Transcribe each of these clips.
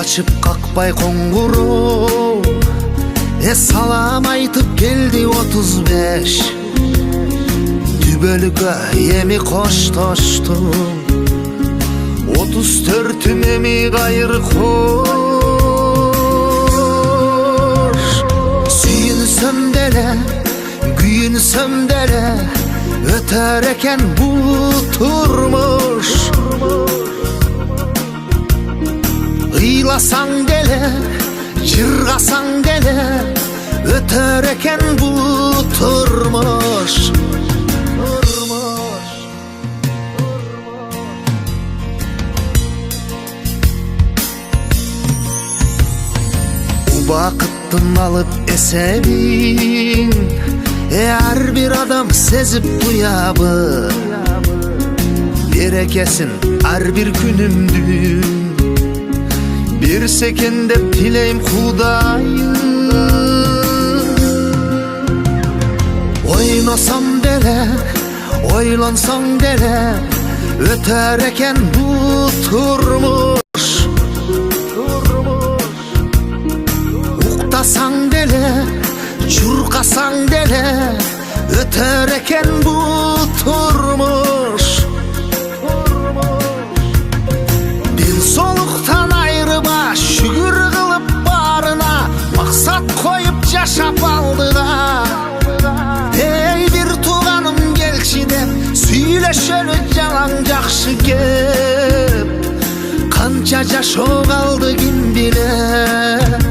чачып какпай коңгуроо салам айтып келди 35. Түбөлүккө эми коштоштум 34-түм эми кайыр кош. Сүйүнсөм деле күйүнсөм деле өтөр экен бул турмуш. Ыйласаң деле жыргасаң деле өтөр экен бул турмуш. Убакыттын алып эсебин ар бир адам сезип туябы. Берекесин ар бир күнүмдүн берсекен деп тилейм Кудайым. Ойносом деле ойлонсоң деле өтөр экен бул турмуш. Уктасаң деле чуркасаң деле өтөр экен бул турмуш. Ден соолуктан айрыба шүгүр кылып барына максат коюп жашап алдыга. Эй бир тууганым келчи деп сүйлөшөлү жалаң жакшы кеп. Канча жашоо калды ким билет.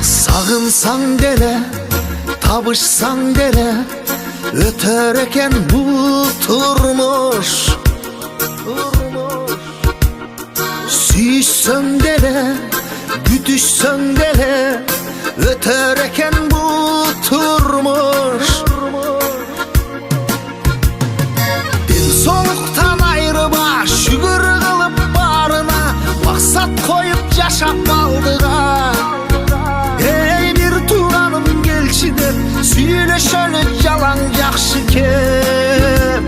Сагынсаң деле табышсаң деле өтөр экен бул турмуш. Сүйсөң деле күтүшсөң деле өтөр экен бул турмуш. Ден соолуктан айрыба шүгүр кылып барына максат коюп жашап алдыга. Сүйлөшөлү жалаң жакшы кеп.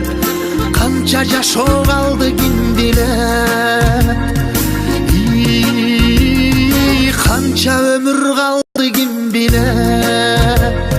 Канча жашоо калды ким билет. Канча өмүр калды ким билет.